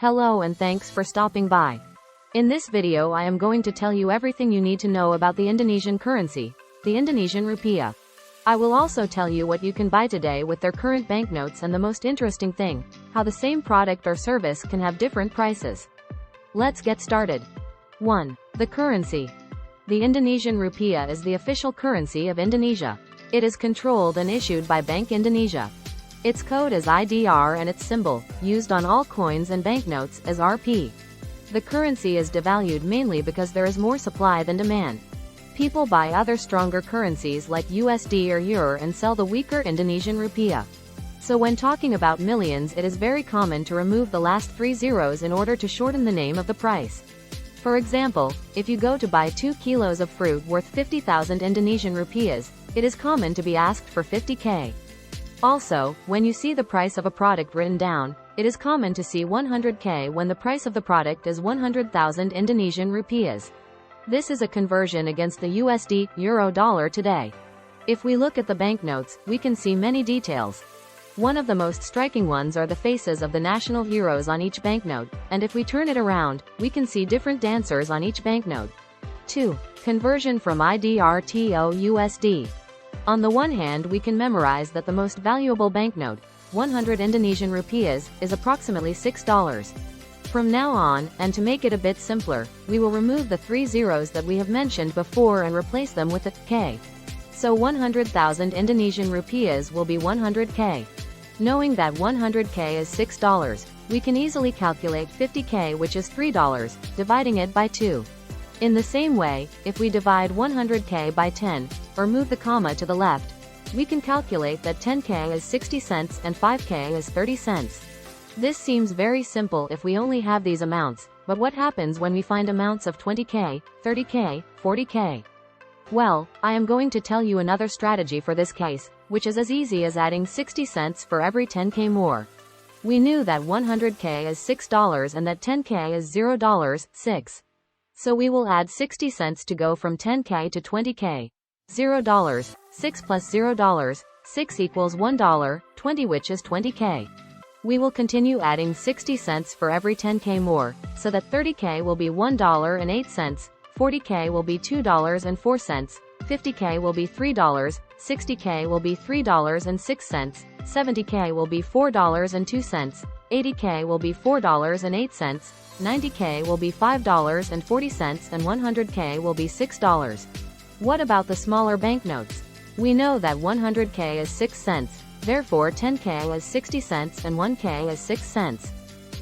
Hello and thanks for stopping by. In this video I am going to tell you everything you need to know about the Indonesian currency, the Indonesian Rupiah. I will also tell you what you can buy today with their current banknotes and the most interesting thing, how the same product or service can have different prices. Let's get started. 1. The currency. The Indonesian Rupiah is the official currency of Indonesia. It is controlled and issued by Bank Indonesia. Its code is IDR and its symbol, used on all coins and banknotes, is Rp. The currency is devalued mainly because there is more supply than demand. People buy other stronger currencies like USD or Euro and sell the weaker Indonesian Rupiah. So when talking about millions, it is very common to remove the last 3 zeros in order to shorten the name of the price. For example, if you go to buy 2 kilos of fruit worth 50,000 Indonesian rupiahs, it is common to be asked for 50k. Also, when you see the price of a product written down, it is common to see 100k when the price of the product is 100,000 Indonesian rupiahs. This is a conversion against the USD, Euro dollar today. If we look at the banknotes, we can see many details. One of the most striking ones are the faces of the national heroes on each banknote, and if we turn it around, we can see different dancers on each banknote. 2. Conversion from IDR to USD. On the one hand, we can memorize that the most valuable banknote, 100 Indonesian rupiahs, is approximately $6. From now on, and to make it a bit simpler, we will remove the 3 zeros that we have mentioned before and replace them with a k. So 100,000 Indonesian rupiahs will be 100k. Knowing that 100k is $6, we can easily calculate 50k, which is $3, dividing it by 2. In the same way, if we divide 100k by 10, or move the comma to the left, we can calculate that 10k is 60 cents and 5k is 30 cents. This seems very simple if we only have these amounts, but what happens when we find amounts of 20k, 30k, 40k? Well, I am going to tell you another strategy for this case, which is as easy as adding 60 cents for every 10k more. We knew that 100k is $6 and that 10k is $0, 6. So we will add 60 cents to go from 10k to 20k. $0, 6 plus $0, 6 equals $1, 20, which is 20k. We will continue adding 60 cents for every 10k more, so that 30k will be $1.08, 40k will be $2.04, 50k will be $3, 60k will be $3.06, 70k will be $4.02, 80k will be $4.08, 90k will be $5.40, and 100k will be $6. What about the smaller banknotes? We know that 100k is 6 cents, therefore 10k is 60 cents and 1k is 6 cents.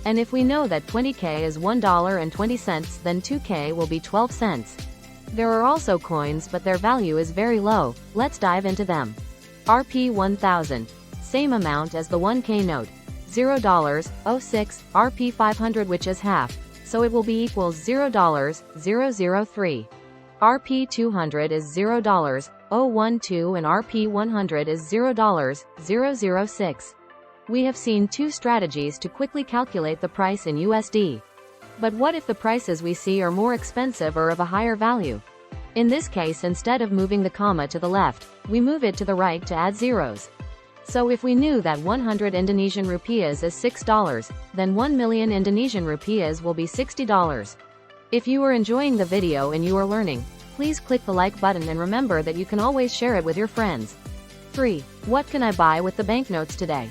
And if we know that 20k is $1.20, then 2k will be 12 cents. There are also coins, but their value is very low. Let's dive into them. Rp 1000. Same amount as the 1k note. $0, 06, Rp 500, which is half, so it will be equals $0, 003. Rp 200 is $0, 012, and Rp 100 is $0, 006. We have seen 2 strategies to quickly calculate the price in USD. But what if the prices we see are more expensive or of a higher value? In this case, instead of moving the comma to the left, we move it to the right to add zeros. So if we knew that 100 Indonesian rupiahs is $6, then 1 million Indonesian rupiahs will be $60. If you are enjoying the video and you are learning, please click the like button and remember that you can always share it with your friends. 3. What can I buy with the banknotes today?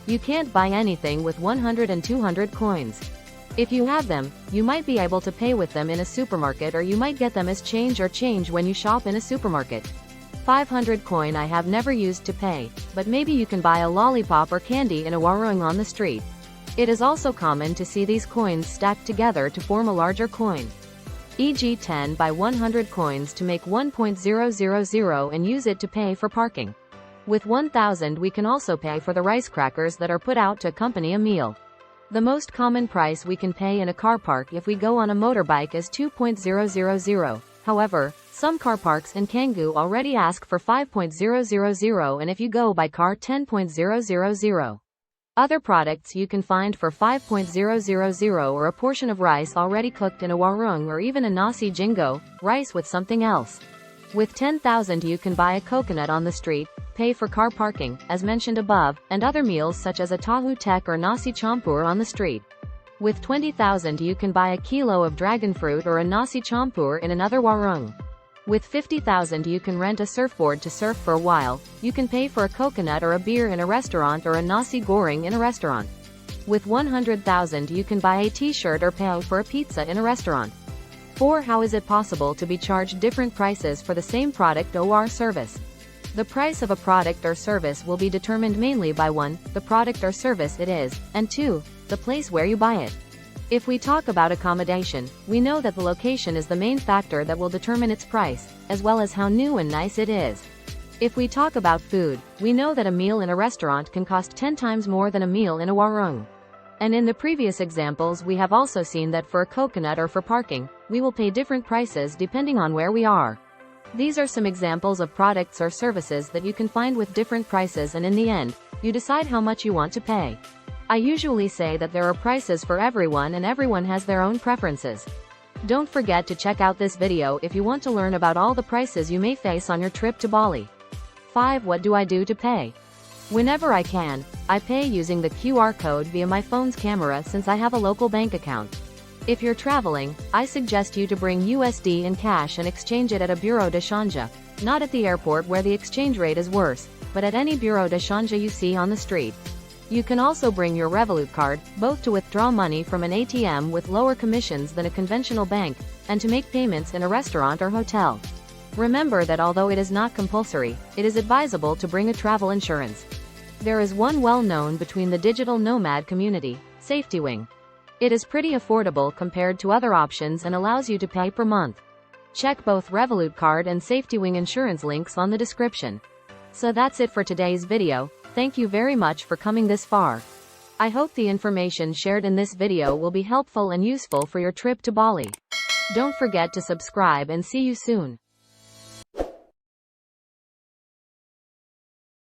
You can't buy anything with 100 and 200 coins. If you have them, you might be able to pay with them in a supermarket, or you might get them as change or change when you shop in a supermarket. 500 coin I have never used to pay, but maybe you can buy a lollipop or candy in a warung on the street. It is also common to see these coins stacked together to form a larger coin. E.g. 10 by 100 coins to make 1.000 and use it to pay for parking. With 1000 we can also pay for the rice crackers that are put out to accompany a meal. The most common price we can pay in a car park if we go on a motorbike is 2.000. However, some car parks in Canggu already ask for 5.000, and if you go by car, 10.000. Other products you can find for 5.000 or a portion of rice already cooked in a warung, or even a nasi jingo, rice with something else. With 10,000 you can buy a coconut on the street, pay for car parking, as mentioned above, and other meals such as a tahu tek or nasi campur on the street. With 20,000 you can buy a kilo of dragon fruit or a nasi campur in another warung. With 50,000 you can rent a surfboard to surf for a while, you can pay for a coconut or a beer in a restaurant or a nasi goreng in a restaurant. With 100,000 you can buy a t-shirt or pay for a pizza in a restaurant. 4. How is it possible to be charged different prices for the same product or service? The price of a product or service will be determined mainly by 1. The product or service it is, and 2. The place where you buy it. If we talk about accommodation, we know that the location is the main factor that will determine its price, as well as how new and nice it is. If we talk about food, we know that a meal in a restaurant can cost 10 times more than a meal in a warung. And in the previous examples we have also seen that for a coconut or for parking, we will pay different prices depending on where we are. These are some examples of products or services that you can find with different prices, and in the end, you decide how much you want to pay. I usually say that there are prices for everyone and everyone has their own preferences. Don't forget to check out this video if you want to learn about all the prices you may face on your trip to Bali. 5. What do I do to pay? Whenever I can, I pay using the QR code via my phone's camera since I have a local bank account. If you're traveling, I suggest you to bring USD in cash and exchange it at a bureau de change, not at the airport where the exchange rate is worse, but at any bureau de change you see on the street. You can also bring your Revolut card, both to withdraw money from an ATM with lower commissions than a conventional bank, and to make payments in a restaurant or hotel. Remember that although it is not compulsory, it is advisable to bring a travel insurance. There is one well known between the digital nomad community, SafetyWing. It is pretty affordable compared to other options and allows you to pay per month. Check both Revolut card and SafetyWing insurance links on the description. So that's it for today's video. Thank you very much for coming this far. I hope the information shared in this video will be helpful and useful for your trip to Bali. Don't forget to subscribe and see you soon.